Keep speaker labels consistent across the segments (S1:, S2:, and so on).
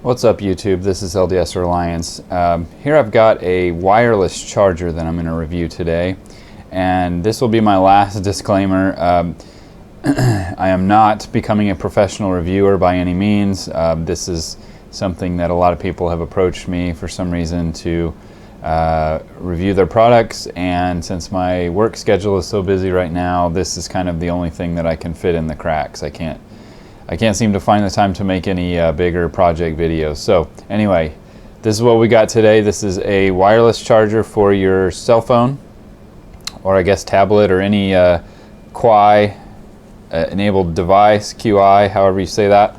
S1: What's up YouTube, this is LDS Reliance. Here I've got a wireless charger that I'm going to review today, and this will be my last disclaimer. I am not becoming a professional reviewer by any means. This is something that a lot of people have approached me for some reason to review their products, and since my work schedule is so busy right now, this is kind of the only thing that I can fit in the cracks. I can't seem to find the time to make any bigger project videos. So anyway, this is what we got today. This is a wireless charger for your cell phone, or I guess tablet, or any QI enabled device, QI, however you say that.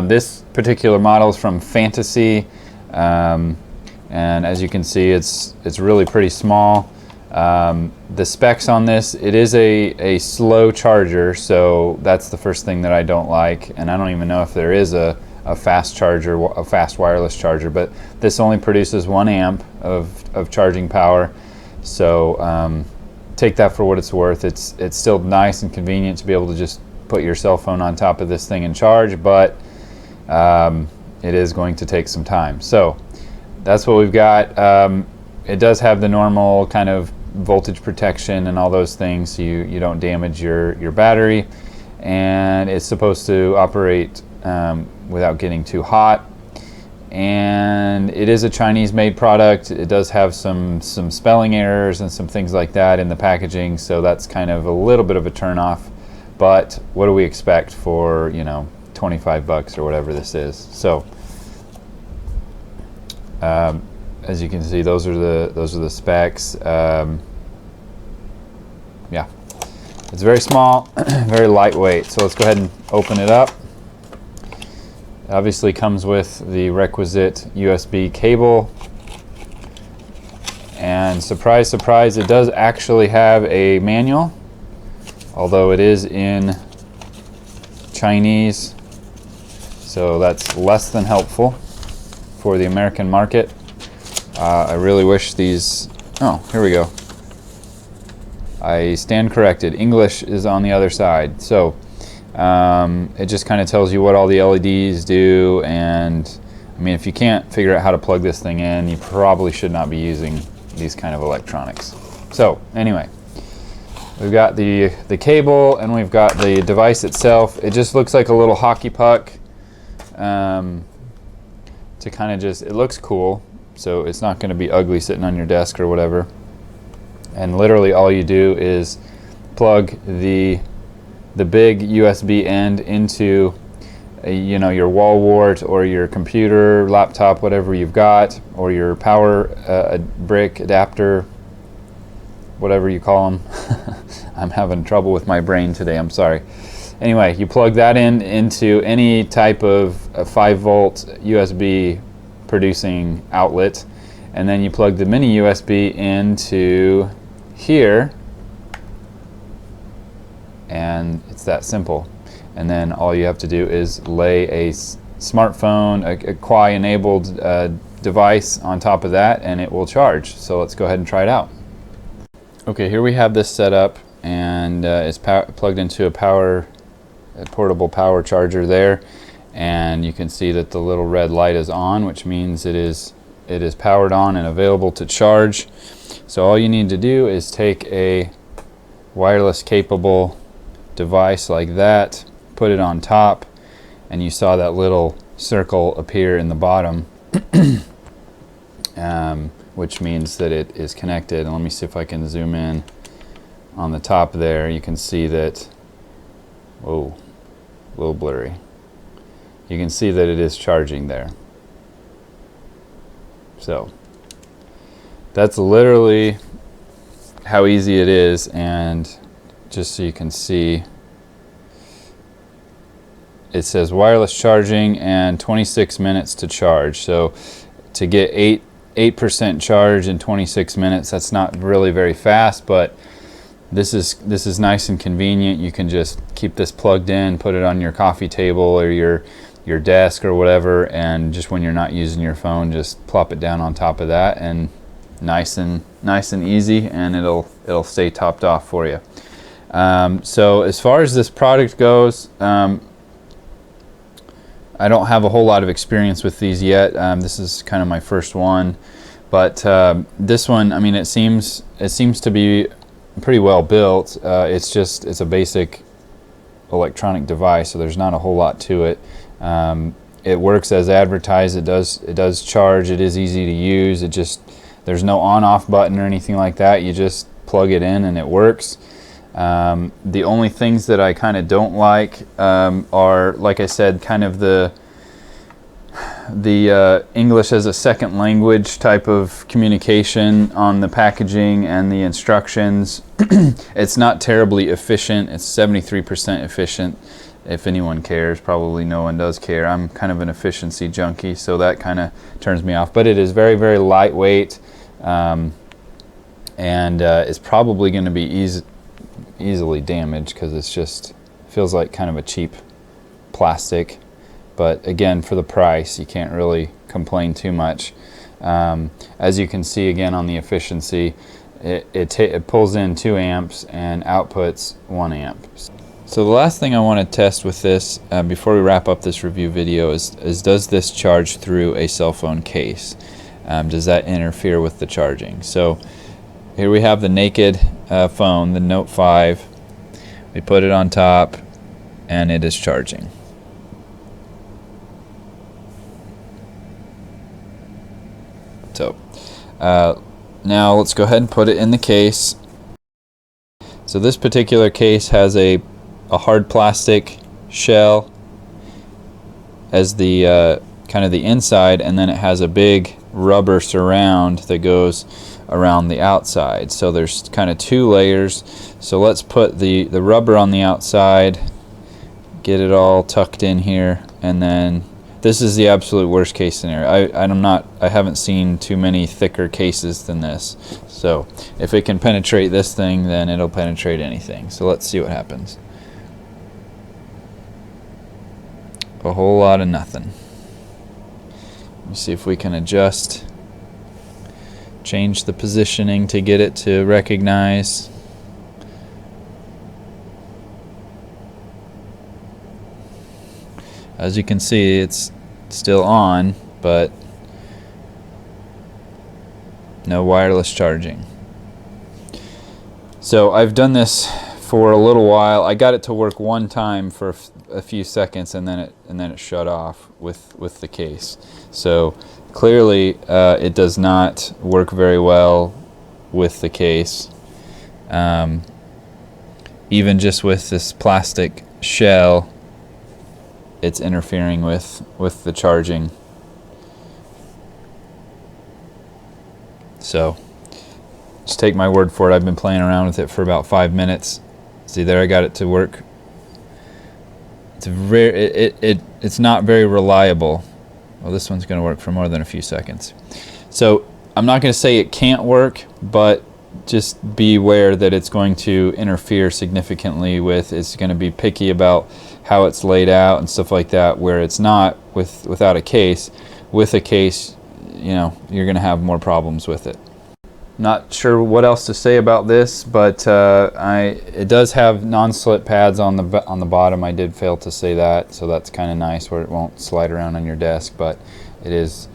S1: This particular model is from Fantasy, and as you can see, it's really pretty small. The specs on this, it is a slow charger, so that's the first thing that I don't like, and I don't even know if there is a fast charger, a fast wireless charger, but this only produces 1 amp of charging power, so take that for what it's worth. It's still nice and convenient to be able to just put your cell phone on top of this thing and charge, but it is going to take some time. So that's what we've got. It does have the normal kind of voltage protection and all those things, so you don't damage your battery, and it's supposed to operate without getting too hot, and it is a Chinese made product. It does have some spelling errors and some things like that in the packaging, so that's kind of a little bit of a turn off, but what do we expect for, you know, 25 bucks or whatever this is. So as you can see, those are the specs. Yeah, it's very small, very lightweight. So let's go ahead and open it up. It obviously comes with the requisite USB cable, and surprise, surprise, it does actually have a manual, although it is in Chinese, so that's less than helpful for the American market. I really wish these, oh, here we go. I stand corrected. English is on the other side. So it just kind of tells you what all the LEDs do, and I mean, if you can't figure out how to plug this thing in, you probably should not be using these kind of electronics. So anyway, we've got the cable, and we've got the device itself. It just looks like a little hockey puck to kind of just, it looks cool. So it's not going to be ugly sitting on your desk or whatever. And literally all you do is plug the big USB end into you know, your wall wart or your computer, laptop, whatever you've got, or your power brick adapter, whatever you call them. I'm having trouble with my brain today, I'm sorry. Anyway, you plug that into any type of 5-volt USB producing outlet, and then you plug the mini USB into here, and it's that simple. And then all you have to do is lay a smartphone, a QI enabled device on top of that, and it will charge. So let's go ahead and try it out. Okay, here we have this set up, and it's plugged into a portable power charger there. And you can see that the little red light is on, which means it is powered on and available to charge. So all you need to do is take a wireless capable device like that, put it on top, and you saw that little circle appear in the bottom, which means that it is connected. And let me see if I can zoom in on the top there. You can see that, whoa, a little blurry. You can see that it is charging there. So that's literally how easy it is, and just so you can see, it says wireless charging and 26 minutes to charge. So to get 8% charge in 26 minutes, that's not really very fast, but this is nice and convenient. You can just keep this plugged in, put it on your coffee table or your desk or whatever, and just when you're not using your phone, just plop it down on top of that, and nice and easy, and it'll stay topped off for you. So as far as this product goes, I don't have a whole lot of experience with these yet. This is kind of my first one, but this one, I mean, it seems to be pretty well built. It's a basic electronic device, so there's not a whole lot to it. It works as advertised. It does charge. It is easy to use. There's no on-off button or anything like that. You just plug it in and it works. The only things that I kind of don't like are, like I said, kind of the English as a second language type of communication on the packaging and the instructions. It's not terribly efficient. It's 73% efficient. If anyone cares, probably no one does care. I'm kind of an efficiency junkie, so that kind of turns me off. But it is very, very lightweight, and it's probably going to be easily damaged because it's just feels like kind of a cheap plastic. But again, for the price, you can't really complain too much. As you can see again on the efficiency, it pulls in 2 amps and outputs 1 amp. So the last thing I want to test with this before we wrap up this review video is does this charge through a cell phone case? Does that interfere with the charging? So here we have the naked phone, the Note 5. We put it on top and it is charging. So now let's go ahead and put it in the case. So this particular case has a hard plastic shell as the kind of the inside, and then it has a big rubber surround that goes around the outside. So there's kind of 2 layers. So let's put the rubber on the outside, get it all tucked in here, and then this is the absolute worst case scenario. I haven't seen too many thicker cases than this. So if it can penetrate this thing, then it'll penetrate anything. So let's see what happens. A whole lot of nothing. Let me see if we can change the positioning to get it to recognize. As you can see, it's still on, but no wireless charging. So I've done this for a little while. I got it to work one time for a few seconds, and then it shut off with the case. So clearly it does not work very well with the case. Even just with this plastic shell, it's interfering with the charging. So just take my word for it. I've been playing around with it for about 5 minutes. See there, I got it to work. It's not very reliable. Well, this one's going to work for more than a few seconds. So I'm not going to say it can't work, but just be aware that it's going to interfere significantly with. It's going to be picky about how it's laid out and stuff like that, where it's not without a case. With a case, you know, you're going to have more problems with it. Not sure what else to say about this, but it does have non-slip pads on the bottom. I did fail to say that, so that's kind of nice, where it won't slide around on your desk. But it is,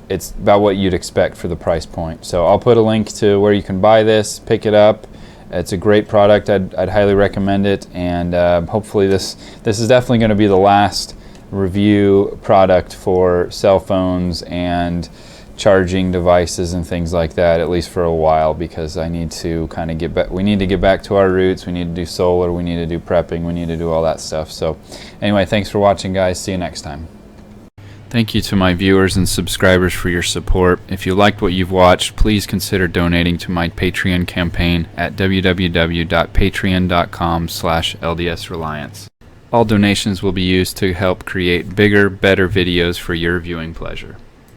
S1: it's about what you'd expect for the price point. So I'll put a link to where you can buy this, pick it up. It's a great product. I'd highly recommend it, and hopefully this is definitely going to be the last review product for cell phones and charging devices and things like that, at least for a while, because I need to kind of get back. We need to get back to our roots. We need to do solar. We need to do prepping. We need to do all that stuff. So anyway, thanks for watching, guys. See you next time. Thank you to my viewers and subscribers for your support. If you liked what you've watched, please consider donating to my Patreon campaign at www.patreon.com/LDSReliance. All donations will be used to help create bigger, better videos for your viewing pleasure.